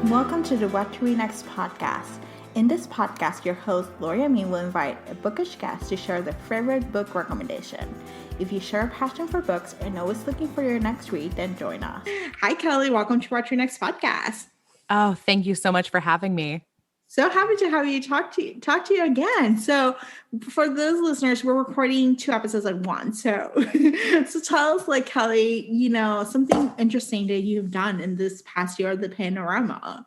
Welcome to the What to Read Next podcast. In this podcast, your host, Gloria Me, will invite a bookish guest to share their favorite book recommendation. If you share a passion for books and always looking for your next read, then join us. Hi, Kelly. Welcome to What to Read Next podcast. Oh, thank you so much for having me. So happy to have you talk to you again. So for those listeners, we're recording 2 episodes at once. So tell us, like, Kelly, something interesting that you've done in this past year of the panorama.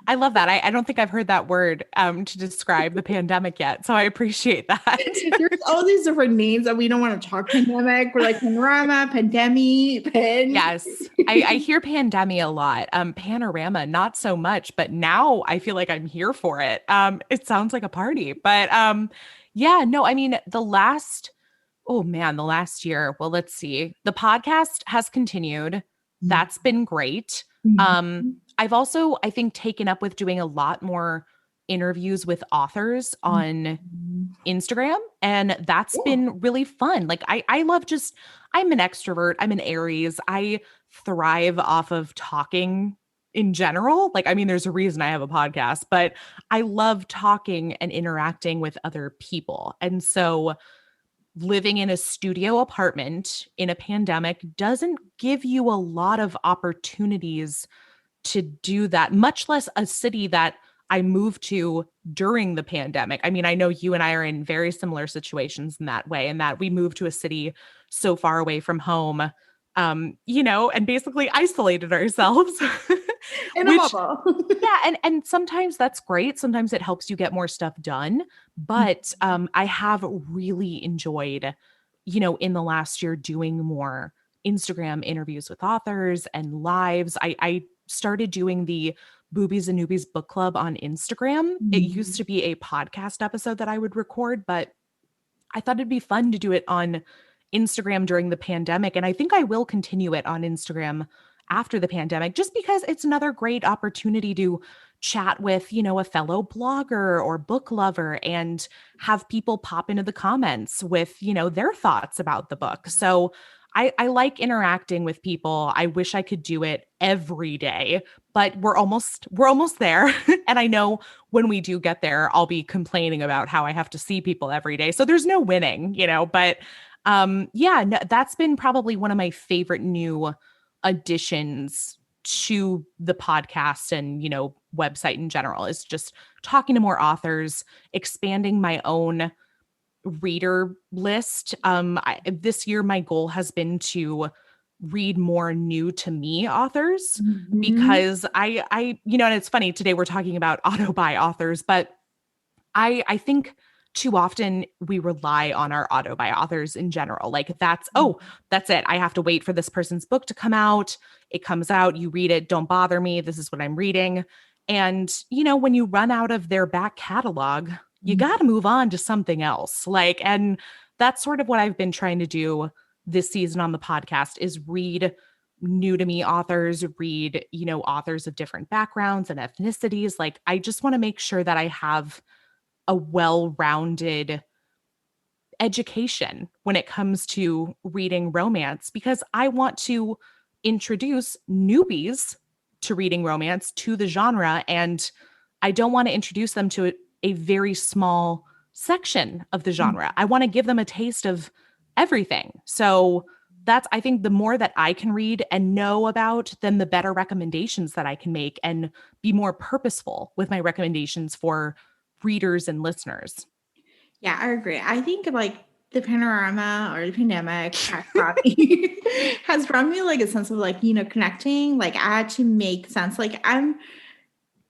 I love that. I don't think I've heard that word to describe the pandemic yet. So I appreciate that. There's all these different names that we don't want to talk pandemic. We're like panorama, pandemic, Yes. I hear pandemic a lot. Panorama, not so much, but now I feel like I'm here for it. It sounds like a party, but the last year, well, let's see. The podcast has continued. That's been great. I've also, I think, taken up with doing a lot more interviews with authors on Instagram, and that's been really fun. Like, I love I'm an extrovert. I'm an Aries. I thrive off of talking in general. Like, I mean, there's a reason I have a podcast, but I love talking and interacting with other people. And so living in a studio apartment in a pandemic doesn't give you a lot of opportunities to do that, much less a city that I moved to during the pandemic. I mean, I know you and I are in very similar situations in that way, and that we moved to a city so far away from home, and basically isolated ourselves. In a bubble. Yeah. And sometimes that's great. Sometimes it helps you get more stuff done. But I have really enjoyed, in the last year doing more Instagram interviews with authors and lives. I started doing the Boobies and Noobies book club on Instagram. It used to be a podcast episode that I would record, but I thought it'd be fun to do it on Instagram during the pandemic. And I think I will continue it on Instagram after the pandemic, just because it's another great opportunity to chat with, a fellow blogger or book lover and have people pop into the comments with, their thoughts about the book. So I like interacting with people. I wish I could do it every day, but we're almost there. And I know when we do get there, I'll be complaining about how I have to see people every day. So there's no winning, but that's been probably one of my favorite new additions to the podcast and, website in general, is just talking to more authors, expanding my own reader list. This year, my goal has been to read more new to me authors, because I and it's funny, today we're talking about Autobuy authors, but I think too often we rely on our Autobuy authors in general. Like, that's it. I have to wait for this person's book to come out. It comes out, you read it, don't bother me. This is what I'm reading. And, when you run out of their back catalog, you got to move on to something else. And that's sort of what I've been trying to do this season on the podcast, is read new to me authors, read, authors of different backgrounds and ethnicities. Like, I just want to make sure that I have a well-rounded education when it comes to reading romance, because I want to introduce newbies to reading romance, to the genre, and I don't want to introduce them to a very small section of the genre. I want to give them a taste of everything. So I think the more that I can read and know about, then the better recommendations that I can make, and be more purposeful with my recommendations for readers and listeners. Yeah, I agree. I think the panorama or the pandemic has brought me like a sense of connecting. Like, I had to make sense. Like,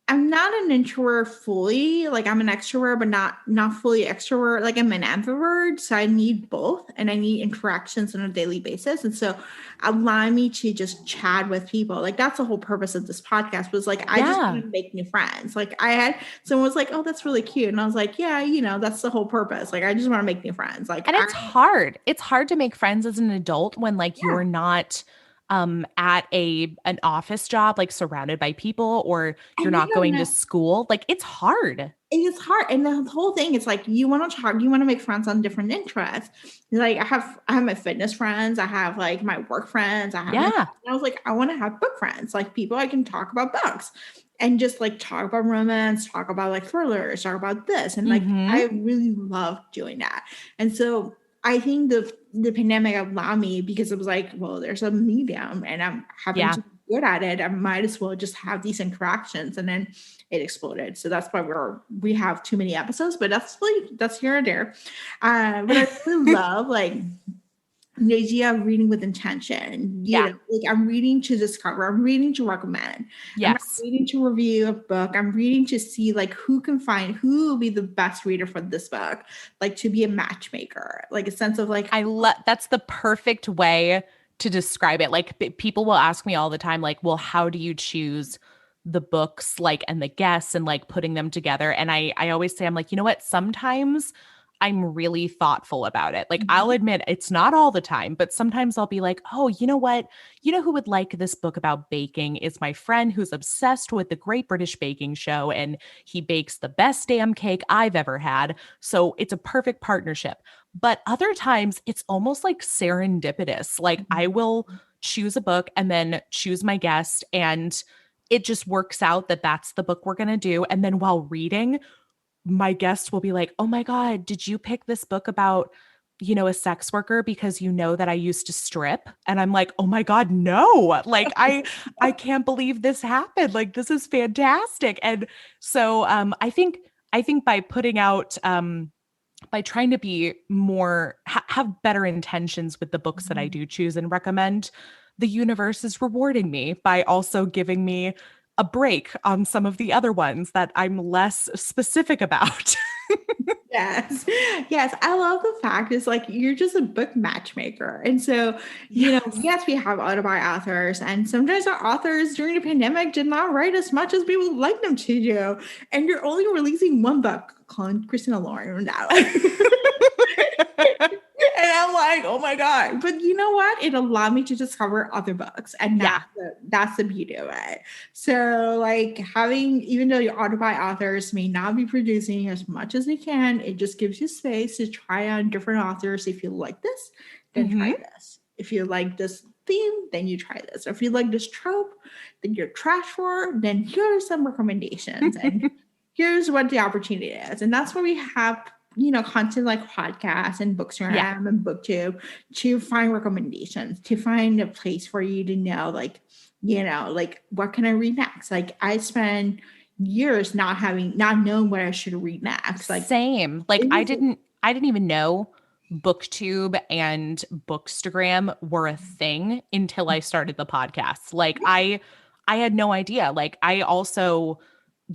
I'm not an introvert fully. Like, I'm an extrovert, but not fully extrovert. Like, I'm an ambivert, so I need both, and I need interactions on a daily basis. And so, allow me to just chat with people. Like, that's the whole purpose of this podcast. Was like, I just want to make new friends. Like, I had someone was like, "Oh, that's really cute," and I was like, "Yeah, that's the whole purpose. Like, I just want to make new friends." Like, and it's hard. It's hard to make friends as an adult when you're not at an office job, like surrounded by people, or you're And you not don't going to know. school. Like it's hard. It's hard, and the whole thing is like you want to talk, you want to make friends on different interests. Like I have my fitness friends, I have like my work friends, I have my. Yeah. And I was like, I want to have book friends, like people I can talk about books, and just like talk about romance, talk about like thrillers, talk about this, and like Hmm. I really love doing that. And so I think the pandemic allowed me because it was like, well, there's a medium, and I'm happen Yeah. to be good at it. I might as well just have these interactions, and then it exploded. So that's why we have too many episodes, but that's here and there. But I really love like the idea of reading with intention. Yeah. Like I'm reading to discover, I'm reading to recommend. I'm not Yes. reading to review a book. I'm reading to see like who will be the best reader for this book, like to be a matchmaker, like a sense of like, I love that's the perfect way to describe it. Like people will ask me all the time, like, well, how do you choose the books, like, and the guests and like putting them together? And I always say, I'm like, you know what? Sometimes I'm really thoughtful about it. Like, I'll mhm, admit it's not all the time, but sometimes I'll be like, oh, you know what? You know who would like this book about baking is my friend who's obsessed with the Great British Baking Show, and he bakes the best damn cake I've ever had. So it's a perfect partnership. But other times it's almost like serendipitous. Like I will choose a book and then choose my guest, and it just works out that that's the book we're going to do. And then while reading, my guest will be like, "Oh my God, did you pick this book about, a sex worker because you know that I used to strip?" And I'm like, "Oh my God, no. Like I can't believe this happened. Like this is fantastic." And so I think by putting out by trying to be more have better intentions with the books that I mhm. do choose and recommend, the universe is rewarding me by also giving me a break on some of the other ones that I'm less specific about. Yes. Yes. I love the fact is like you're just a book matchmaker. And so, Yes. yes, we have Autobuy authors, and sometimes our authors during the pandemic did not write as much as we would like them to do. And you're only releasing one book called Christina Lauren now. And I'm like, oh my God. But you know what? It allowed me to discover other books. And Yeah. that's the beauty of it. So, like, even though your Autobuy authors may not be producing as much as they can, it just gives you space to try on different authors. If you like this, then try Hmm. this. If you like this theme, then you try this. Or if you like this trope, then you're trash for, then here are some recommendations. And here's what the opportunity is. And that's where we have content like podcasts and Yeah. Bookstagram and BookTube to find recommendations, to find a place for you to know, like what can I read next? Like I spend years not knowing what I should read next. Like Same. Like it was I didn't even know BookTube and Bookstagram were a thing until I started the podcast. Like I had no idea. Like I also,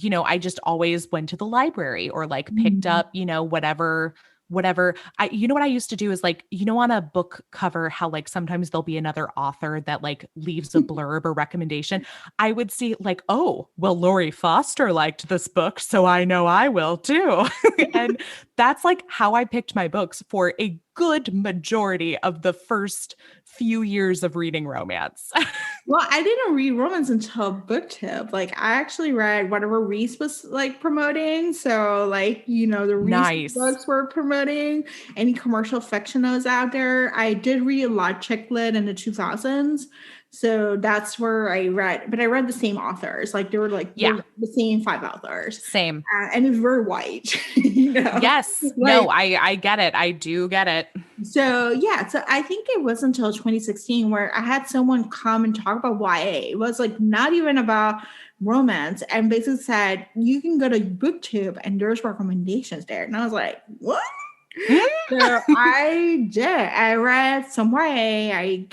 I just always went to the library or like picked Mhm. up, whatever. What I used to do is like, on a book cover, how like sometimes there'll be another author that like leaves a blurb or recommendation. I would see like, oh, well, Lori Foster liked this book, so I know I will too. And that's like how I picked my books for a good majority of the first few years of reading romance. Well, I didn't read romance until BookTube. Like I actually read whatever Reese was like promoting. So like, the Reese Nice. books were promoting, any commercial fiction that was out there. I did read a lot of chick lit in the 2000s. So that's where I read, but I read the same authors. Like they were like Yeah, the same five authors. same. And it's very white, Yes. No, like I get it. I do get it. so yeah, so I think it was until 2016 where I had someone come and talk about YA. It was like not even about romance, and basically said you can go to BookTube and there's recommendations there. And I was like, what? So I did. I read some YA. I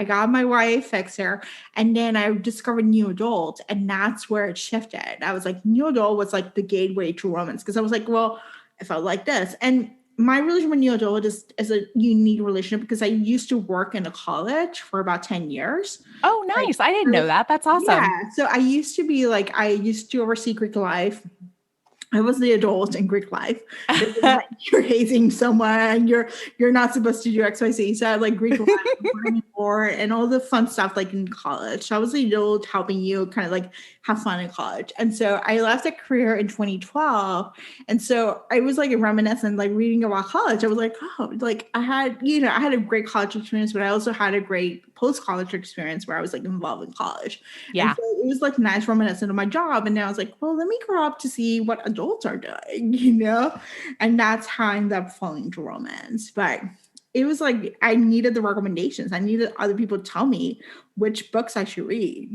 got my YA fixer, and then I discovered new adult, and that's where it shifted. I was like, new adult was like the gateway to romance because I was like, well, if I like this, and my relationship with new adult is a unique relationship because I used to work in a college for about 10 years. Oh, Like, nice. I didn't know that. That's yeah. awesome. So I used to oversee Greek life, I was the adult in Greek life. It was like you're hazing someone, you're not supposed to do XYZ. So I had like Greek life, board, and all the fun stuff like in college. So I was the adult helping you kind of like have fun in college. And so I left that career in 2012. And so I was like reminiscent, like reading about college. I was like, oh, like I had, I had a great college experience, but I also had a great post-college experience where I was like involved in college. And Yeah. so it was like nice reminiscent of my job. And now I was like, well, let me grow up to see what adults are doing. And that's how I ended up falling into romance. But it was like I needed the recommendations. I needed other people to tell me which books I should read.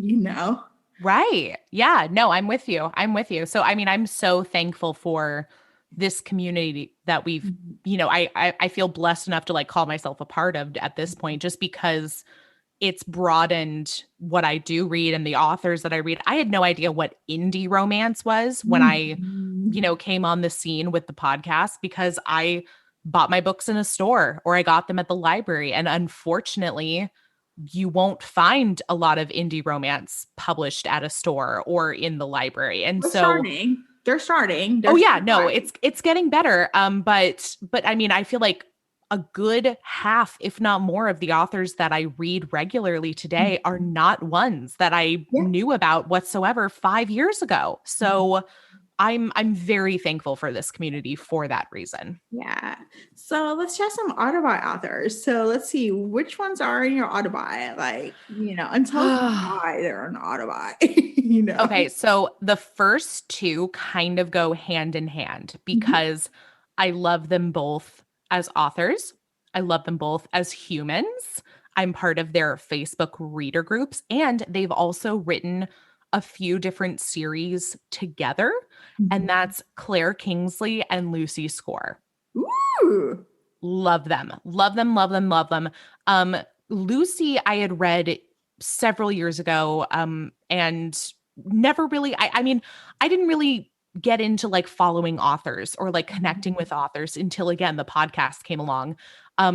Right. Yeah. No, I'm with you. I'm with you. So, I mean, I'm so thankful for this community that we've, I feel blessed enough to like call myself a part of at this point, just because it's broadened what I do read and the authors that I read. I had no idea what indie romance was when I, came on the scene with the podcast, because I bought my books in a store or I got them at the library. And unfortunately, you won't find a lot of indie romance published at a store or in the library. And They're so starting. They're starting. oh They're yeah, no, starting. it's getting better. But I mean, I feel like a good half, if not more, of the authors that I read regularly today are not ones that I Yeah. knew about whatsoever 5 years ago. So I'm very thankful for this community for that reason. Yeah. So let's chat some Autobuy authors. So let's see which ones are in your Autobuy. Like, and tell us why they're on Autobuy. Okay, so the first two kind of go hand in hand because I love them both as authors. I love them both as humans. I'm part of their Facebook reader groups, and they've also written a few different series together, and that's Claire Kingsley and Lucy Score. Ooh. Love them. Love them, love them, love them. Lucy, I had read several years ago, and never really, I mean, I didn't really get into like following authors or like connecting with authors until again the podcast came along.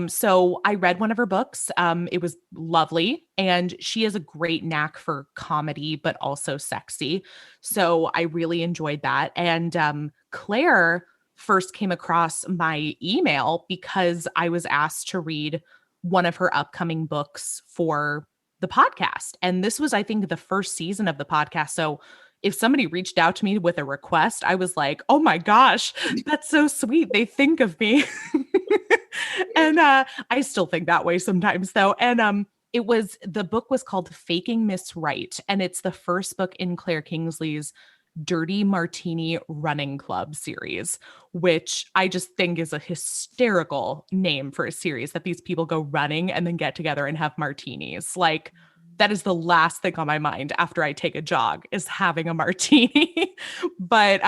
So I read one of her books. It was lovely, and she has a great knack for comedy, but also sexy. So I really enjoyed that. And Claire first came across my email because I was asked to read one of her upcoming books for the podcast. And this was, I think, the first season of the podcast. So if somebody reached out to me with a request, I was like, oh my gosh, that's so sweet. They think of me. And I still think that way sometimes, though. And the book was called Faking Miss Right. And it's the first book in Claire Kingsley's Dirty Martini Running Club series, which I just think is a hysterical name for a series, that these people go running and then get together and have martinis. Like, that is the last thing on my mind after I take a jog, is having a martini. But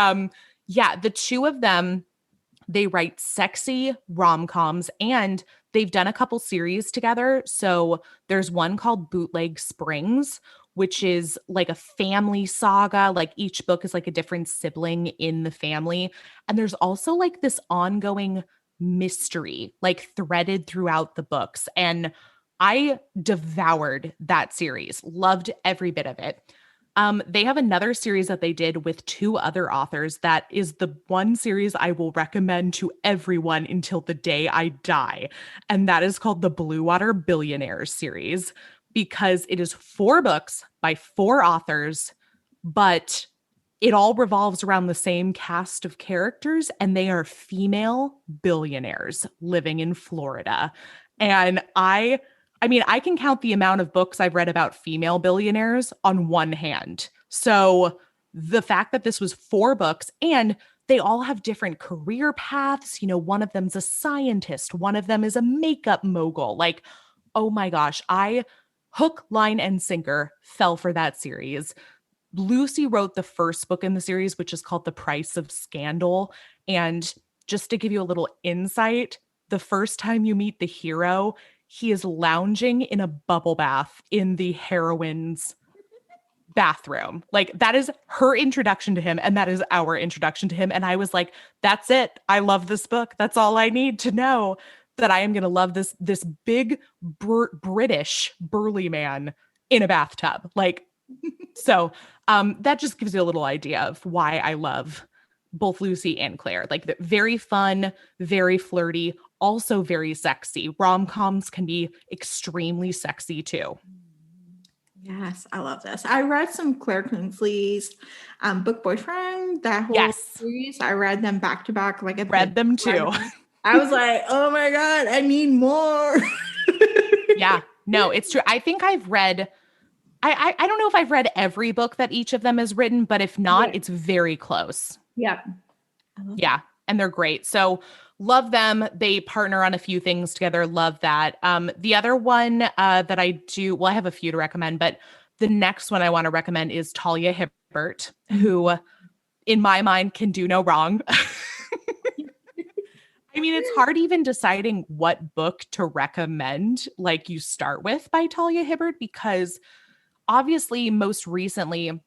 yeah, the two of them, they write sexy rom-coms, and they've done a couple series together. So there's one called Bootleg Springs, which is like a family saga. Like each book is like a different sibling in the family. And there's also like this ongoing mystery, like threaded throughout the books. And I devoured that series, loved every bit of it. They have another series that they did with two other authors that is the one series I will recommend to everyone until the day I die. And that is called the Blue Water Billionaires series, because it is 4 books by 4 authors, but it all revolves around the same cast of characters, and they are female billionaires living in Florida. And I mean, I can count the amount of books I've read about female billionaires on one hand. So the fact that this was 4 books, and they all have different career paths. One of them's a scientist, one of them is a makeup mogul. Like, oh my gosh, I hook, line, and sinker fell for that series. Lucy wrote the first book in the series, which is called The Price of Scandal. And just to give you a little insight, the first time you meet the hero, he is lounging in a bubble bath in the heroine's bathroom. Like, that is her introduction to him, and that is our introduction to him. And I was like, that's it. I love this book. That's all I need to know, that I am going to love this big British burly man in a bathtub. Like, so that just gives you a little idea of why I love both Lucy and Claire. Like very fun, very flirty, also very sexy. Rom-coms can be extremely sexy too. Yes, I love this. I read some Claire Kingsley's book Boyfriend, that whole Yes, series. I read them back to back like a read them too. I was like, oh my God, I need more. Yeah, no, it's true. I think I've read, I don't know if I've read every book that each of them has written, but if not, Yeah. it's very close. Yep. I love Yeah, and they're great. So love them. They partner on a few things together. Love that. The other one that I do, well, I have a few to recommend, but the next one I want to recommend is Talia Hibbert, that. who in my mind can do no wrong. I mean, it's hard even deciding what book to recommend, like you start with by Talia Hibbert, because obviously, most recently,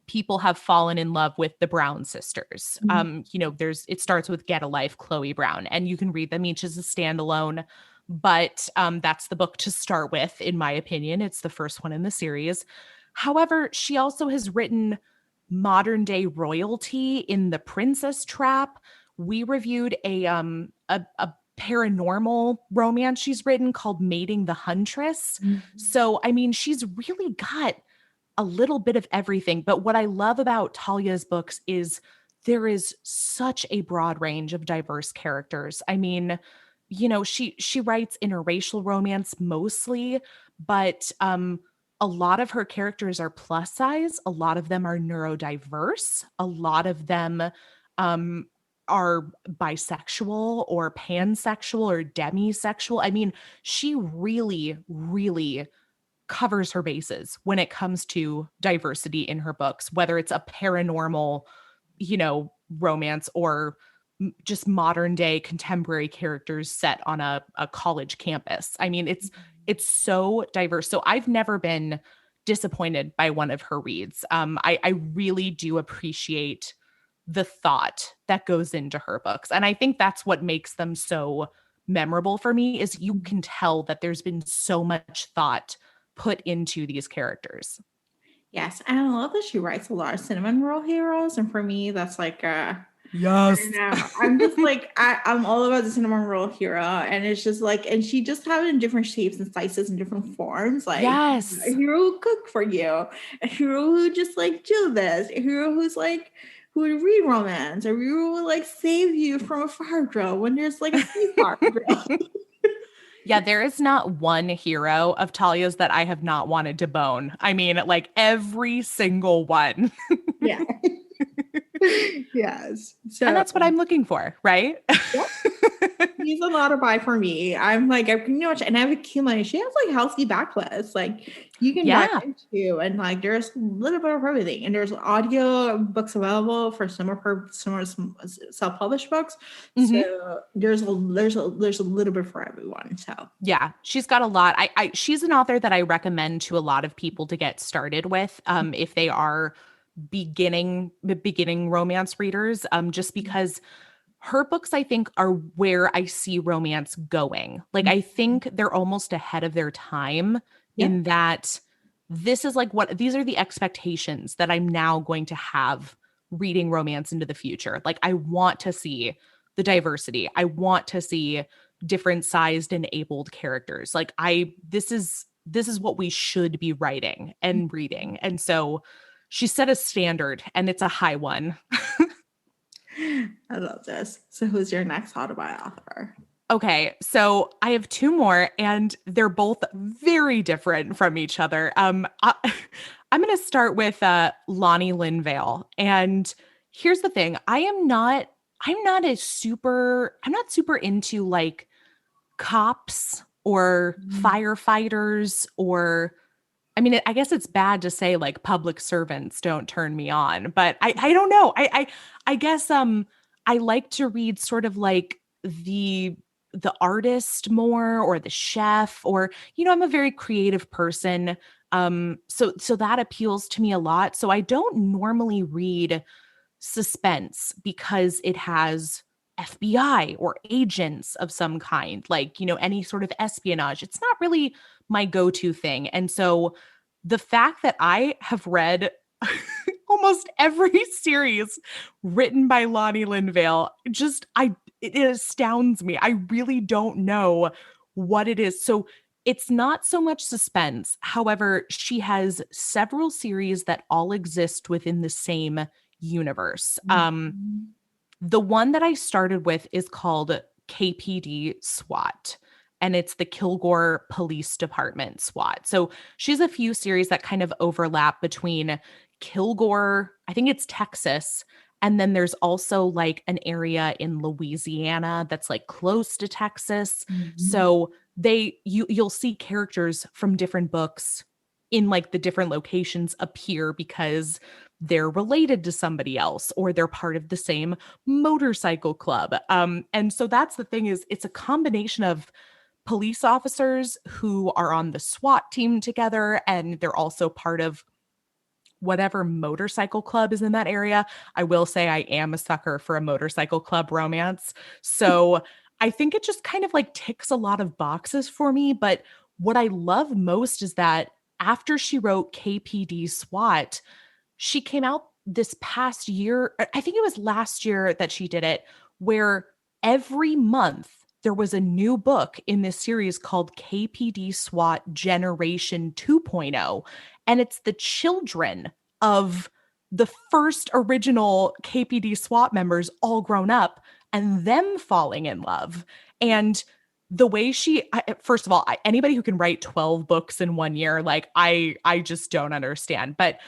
people have fallen in love with the Brown sisters. You know, it starts with Get a Life, Chloe Brown, and you can read them each as a standalone. But that's the book to start with, in my opinion. It's the first one in the series. However, she also has written modern day royalty in The Princess Trap. We reviewed a paranormal romance she's written called Mating the Huntress. So, I mean, she's really got a little bit of everything. But what I love about Talia's books is there is such a broad range of diverse characters. I mean, you know, she writes interracial romance mostly, but a lot of her characters are plus size. A lot of them are neurodiverse. A lot of them um, are bisexual or pansexual or demisexual. I mean, she really, really covers her bases when it comes to diversity in her books, whether it's a paranormal, you know, romance or just modern day contemporary characters set on a college campus. I mean, it's so diverse. So I've never been disappointed by one of her reads. I really do appreciate the thought that goes into her books. And I think that's what makes them so memorable for me is you can tell that there's been so much thought put into these characters. Yes, and I love that she writes a lot of cinnamon roll heroes, and for me, that's like I Yes. don't know. I'm just like I'm all about the cinnamon roll hero, and it's just like, and she just have it in different shapes and sizes and different forms. Like a Yes. hero who cook for you, a hero who just like do this, a hero who's like who would read romance, a hero who would like save you from a fire drill when there's like a sea fire drill. Yeah, there is not one hero of Talia's that I have not wanted to bone. I mean, like every single one. Yeah. Yes. And So that's what I'm looking for, right? yeah. He's a lot of buy for me. I'm like, I pretty much, and I have a cute money. She has like healthy backlists, like you can dive Yeah. into, and like there's a little bit of everything. And there's audio books available for some of her self-published books. Mhm. So there's a little bit for everyone. So Yeah, she's got a lot. She's an author that I recommend to a lot of people to get started with if they are beginning romance readers just because her books I think are where I see romance going. Like I think they're almost ahead of their time yeah. in that this is like what these are the expectations that I'm now going to have reading romance into the future. Like I want to see the diversity. I want to see different sized and abled characters. Like this is what we should be writing and reading. And so she set a standard and it's a high one. I love this. So who's your next Autobuy author? Okay, so I have two more, and they're both very different from each other. I'm going to start with Lonnie Linvale, and here's the thing: I'm not super into like cops or firefighters or. I mean, I guess it's bad to say like public servants don't turn me on, but I don't know. I guess I like to read sort of like the artist more or the chef or you know I'm a very creative person so that appeals to me a lot. So I don't normally read suspense because it has FBI or agents of some kind, like, you know, any sort of espionage. It's not really my go-to thing. And so the fact that I have read almost every series written by Lonnie Linvale. It astounds me. I really don't know what it is. So it's not so much suspense. However, she has several series that all exist within the same universe. Mhm. The one that I started with is called KPD SWAT, and it's the Kilgore Police Department SWAT. So she has a few series that kind of overlap between Kilgore, I think it's Texas, and then there's also like an area in Louisiana that's like close to Texas. Mhm. So you'll see characters from different books in like the different locations appear because they're related to somebody else or they're part of the same motorcycle club. And so that's the thing is it's a combination of police officers who are on the SWAT team together, and they're also part of whatever motorcycle club is in that area. I will say I am a sucker for a motorcycle club romance. So I think it just kind of like ticks a lot of boxes for me. But what I love most is that after she wrote KPD SWAT, she came out this past year, I think it was last year that she did it, where every month there was a new book in this series called KPD SWAT Generation 2.0. And it's the children of the first original KPD SWAT members all grown up and them falling in love. And the way first of all, anybody who can write 12 books in 1 year, like I just don't understand. But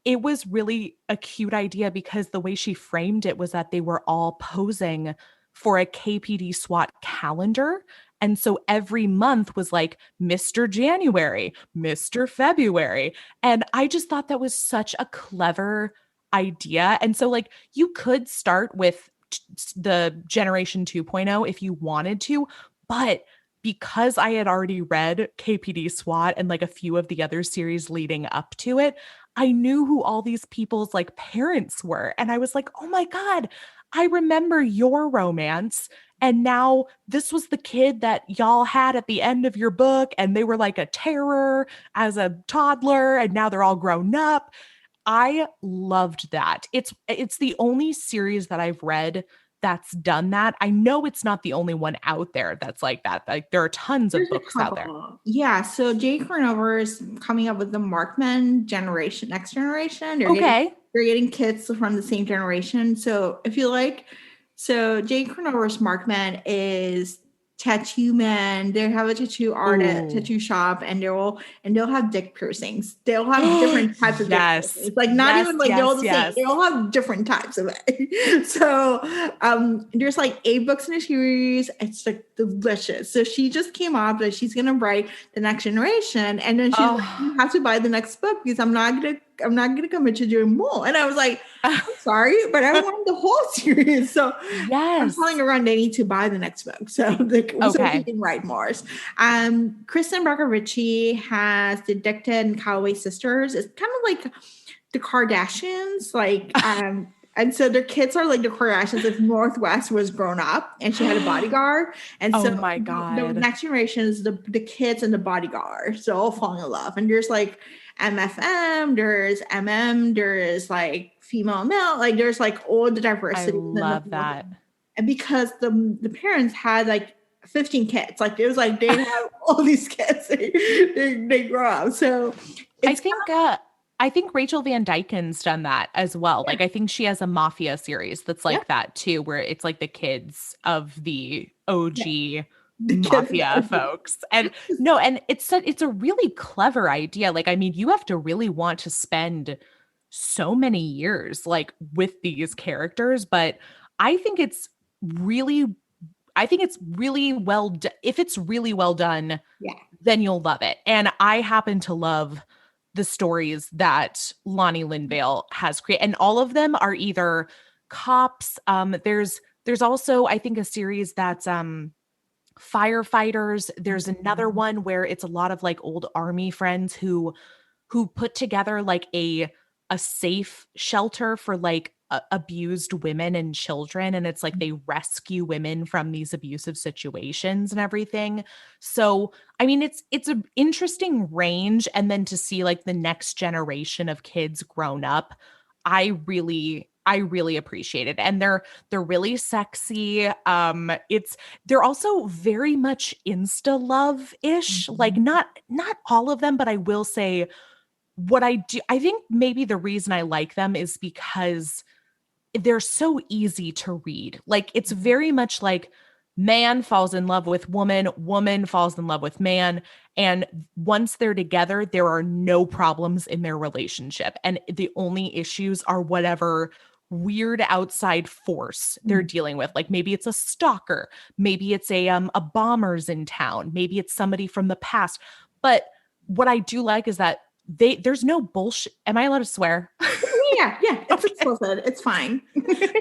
it was really a cute idea because the way she framed it was that they were all posing for a KPD SWAT calendar. And so every month was like Mr. January, Mr. February. And I just thought that was such a clever idea. And so, like, you could start with the Generation 2.0 if you wanted to, but because I had already read KPD SWAT and like a few of the other series leading up to it, I knew who all these people's like parents were. And I was like, oh my God, I remember your romance. And now this was the kid that y'all had at the end of your book. And they were like a terror as a toddler. And now they're all grown up. I loved that. It's the only series that I've read that's done that. I know it's not the only one out there that's like that. Like there are tons of There's a books out there. couple. Yeah. So Jay Cournover is coming up with the Markman generation, next generation. Okay. They're getting kids from the same generation. So if you like, so Jay Cournover's Markman is tattoo man. They have a tattoo artist, Ooh. tattoo shop, and they'll have dick piercings. They'll have different types of dick Yes. piercings. Like not Yes, even like they're all yes, the same. They yes. all have different types of it. So there's like 8 books in a series. It's like delicious. So she just came up that she's gonna write the next generation, and then she's like, "You Oh. have to buy the next book because I'm not gonna commit to doing more." And I was like, "I'm sorry, but I want the whole series." So I'm Yes. telling everyone they need to buy the next book so he Okay. can write more. Kristen Barker Ritchie has the Dicta and Calloway sisters. It's kind of like the Kardashians, and so their kids are like the Kardashians if Northwest was grown up and she had a bodyguard. And Oh so my the God. next generation is the kids and the bodyguard. So all falling in love. And there's like MFM, there's MM, there's like female male, like there's like all the I diversity. love that. And because the parents had like 15 kids, like it was like they have all these kids, they grow up. So I it's think uh I think Rachel Van Dyken's done that as well. yeah, Like I think she has a mafia series that's yeah, like that too, where it's like the kids of the yeah. OG The kids mafia folks. And no, and it's a really clever idea. Like I mean, you have to really want to spend so many years like with these characters, but I think it's really if it's really well done, yeah. then you'll love it. And I happen to love the stories that Lonnie Linvale has created. And all of them are either cops. There's also, I think, a series that's firefighters. There's another Mhm. one where it's a lot of like old army friends who put together like a safe shelter for like abused women and children, and it's like they rescue women from these abusive situations and everything. So I mean it's an interesting range, and then to see like the next generation of kids grown up, I really appreciate it. And they're really sexy. They're also very much insta love-ish. Like not all of them, but I will say what I do, I think maybe the reason I like them is because they're so easy to read. Like it's very much like man falls in love with woman, woman falls in love with man, and once they're together, there are no problems in their relationship. And the only issues are whatever weird outside force they're dealing with. Like maybe it's a stalker, maybe it's a bomber's in town, maybe it's somebody from the past. But what I do like is that there's no bullshit. Am I allowed to swear? Yeah, it's explicit. It's fine.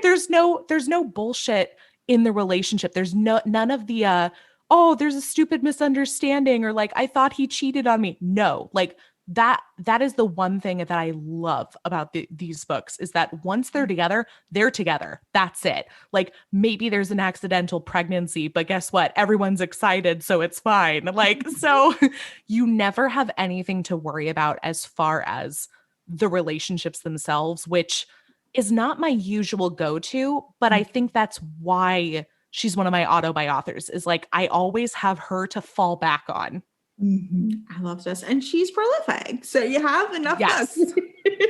there's no bullshit in the relationship. There's none of the oh, there's a stupid misunderstanding, or like I thought he cheated on me. No, like that is the one thing that I love about these books is that once they're together, they're together. That's it. Like maybe there's an accidental pregnancy, but guess what? Everyone's excited, so it's fine. Like so you never have anything to worry about as far as the relationships themselves, which is not my usual go-to, but I think that's why she's one of my Autobuy authors, is like I always have her to fall back on. I love this. And she's prolific. So you have enough books.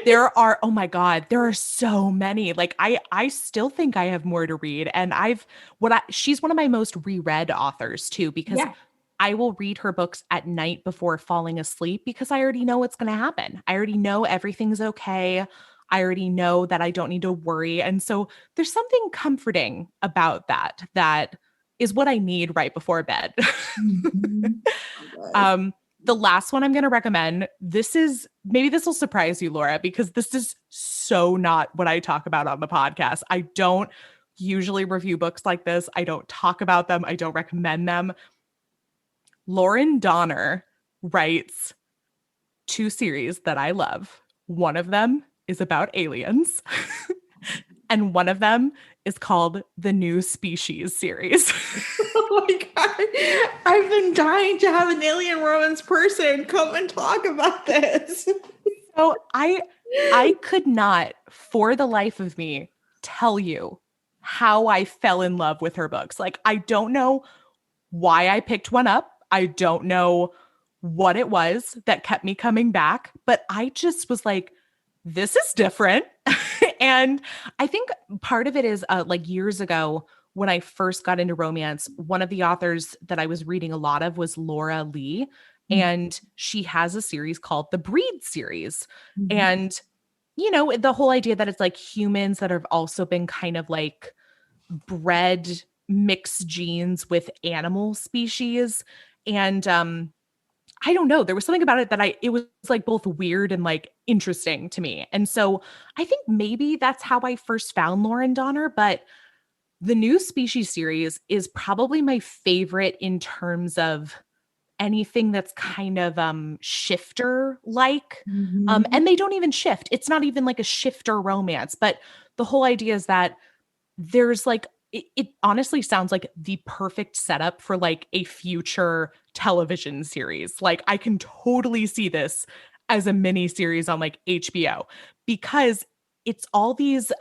There are, oh my God, there are so many. Like I still think I have more to read. And she's one of my most reread authors too, because I will read her books at night before falling asleep because I already know what's going to happen. I already know everything's okay. I already know that I don't need to worry. And so there's something comforting about that is what I need right before bed. The last one I'm going to recommend, this will surprise you, Laura, because this is so not what I talk about on the podcast. I don't usually review books like this. I don't talk about them. I don't recommend them. Lauren Donner writes 2 series that I love. One of them is about aliens, and one of them is called the New Species series. Oh my God. I've been dying to have an alien romance person come and talk about this. So I could not, for the life of me, tell you how I fell in love with her books. Like, I don't know why I picked one up. I don't know what it was that kept me coming back, but I just was like, this is different. And I think part of it is like years ago when I first got into romance, one of the authors that I was reading a lot of was Laura Lee. And she has a series called the Breed series. And, you know, the whole idea that it's like humans that have also been kind of like bred mixed genes with animal species. And I don't know, there was something about it that it was like both weird and like interesting to me. And so I think maybe that's how I first found Lauren Donner, but the New Species series is probably my favorite in terms of anything that's kind of shifter like. And they don't even shift. It's not even like a shifter romance, but the whole idea is that there's like it honestly sounds like the perfect setup for like a future television series. Like I can totally see this as a mini series on like HBO, because it's all these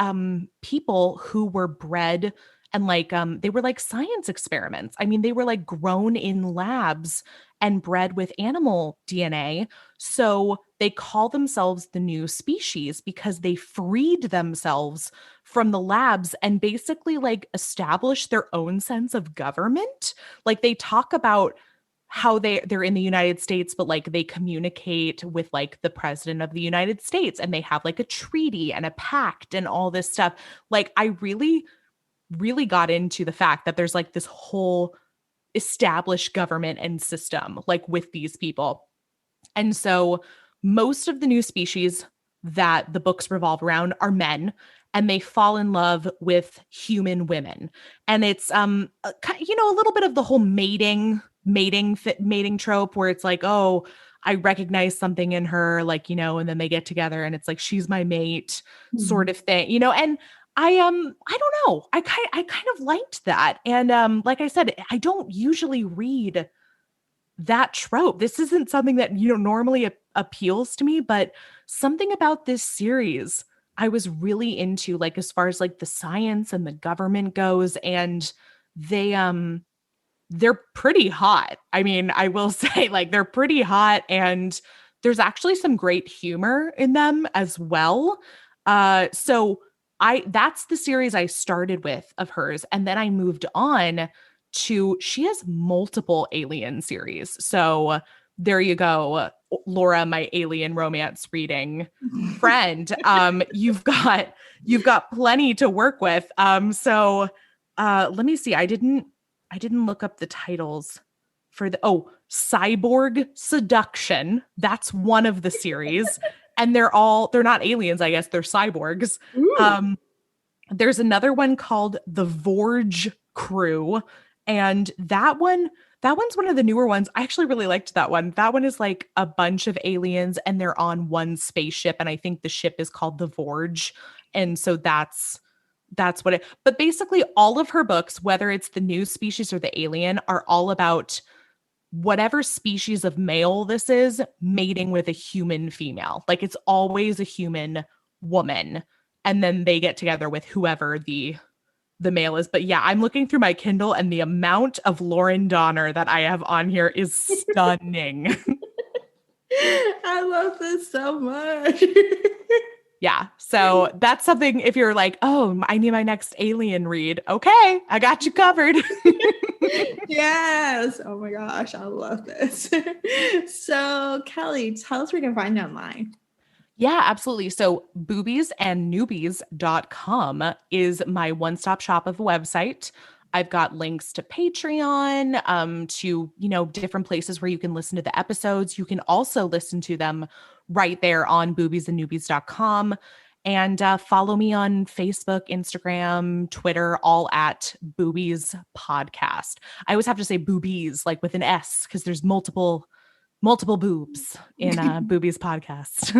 people who were bred and like they were like science experiments. I mean, they were like grown in labs and bred with animal DNA. So they call themselves the New Species because they freed themselves from the labs and basically like established their own sense of government. Like they talk about how they're in the United States, but like they communicate with like the president of the United States, and they have like a treaty and a pact and all this stuff. Like I really got into the fact that there's like this whole established government and system like with these people. And so most of the New Species that the books revolve around are men, and they fall in love with human women. And it's you know, a little bit of the whole mating trope where it's like, oh, I recognize something in her, like, you know, and then they get together and it's like she's my mate sort of thing, you know. And I don't know. I kind of liked that. And like I said, I don't usually read that trope. This isn't something that, you know, normally appeals to me, but something about this series I was really into, like, as far as like the science and the government goes, and they they're pretty hot. I mean, I will say, like, they're pretty hot, and there's actually some great humor in them as well. So I that's the series I started with of hers, and then I moved on to she has multiple alien series. So there you go, Laura, my alien romance reading friend. You've got plenty to work with. Let me see. I didn't look up the titles for Cyborg Seduction. That's one of the series. And they're not aliens, I guess, they're cyborgs. Ooh. There's another one called The Vorge Crew. And that one's one of the newer ones. I actually really liked that one. That one is like a bunch of aliens and they're on one spaceship. And I think the ship is called the Vorge. And so that's what it, but basically all of her books, whether it's the new species or the alien, are all about whatever species of male this is mating with a human female. Like it's always a human woman. And then they get together with whoever the male is. But yeah, I'm looking through my Kindle and the amount of Lauren Donner that I have on here is stunning. I love this so much. Yeah. So that's something if you're like, oh, I need my next alien read. Okay, I got you covered. Yes. Oh my gosh, I love this. So, Kelly, tell us where you can find you online. Yeah, absolutely. So boobiesandnoobies.com is my one-stop shop of a website. I've got links to Patreon, to, different places where you can listen to the episodes. You can also listen to them right there on boobiesandnoobies.com. And follow me on Facebook, Instagram, Twitter, all at Boobies Podcast. I always have to say boobies, like with an S, because there's multiple boobs in Boobies Podcast.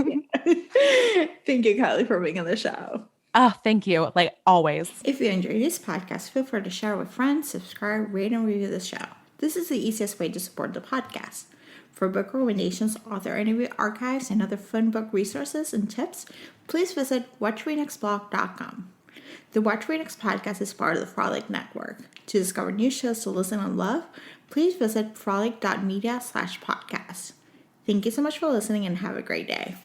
Thank you, Kelly, for being on the show. Oh, thank you. Like always. If you enjoyed this podcast, feel free to share with friends, subscribe, rate, and review the show. This is the easiest way to support the podcast. For book recommendations, author interview archives, and other fun book resources and tips, please visit WhatchReNextBlog.com. The Watch Read Next podcast is part of the Frolic Network. To discover new shows to listen and love, please visit frolic.media/podcast. Thank you so much for listening and have a great day.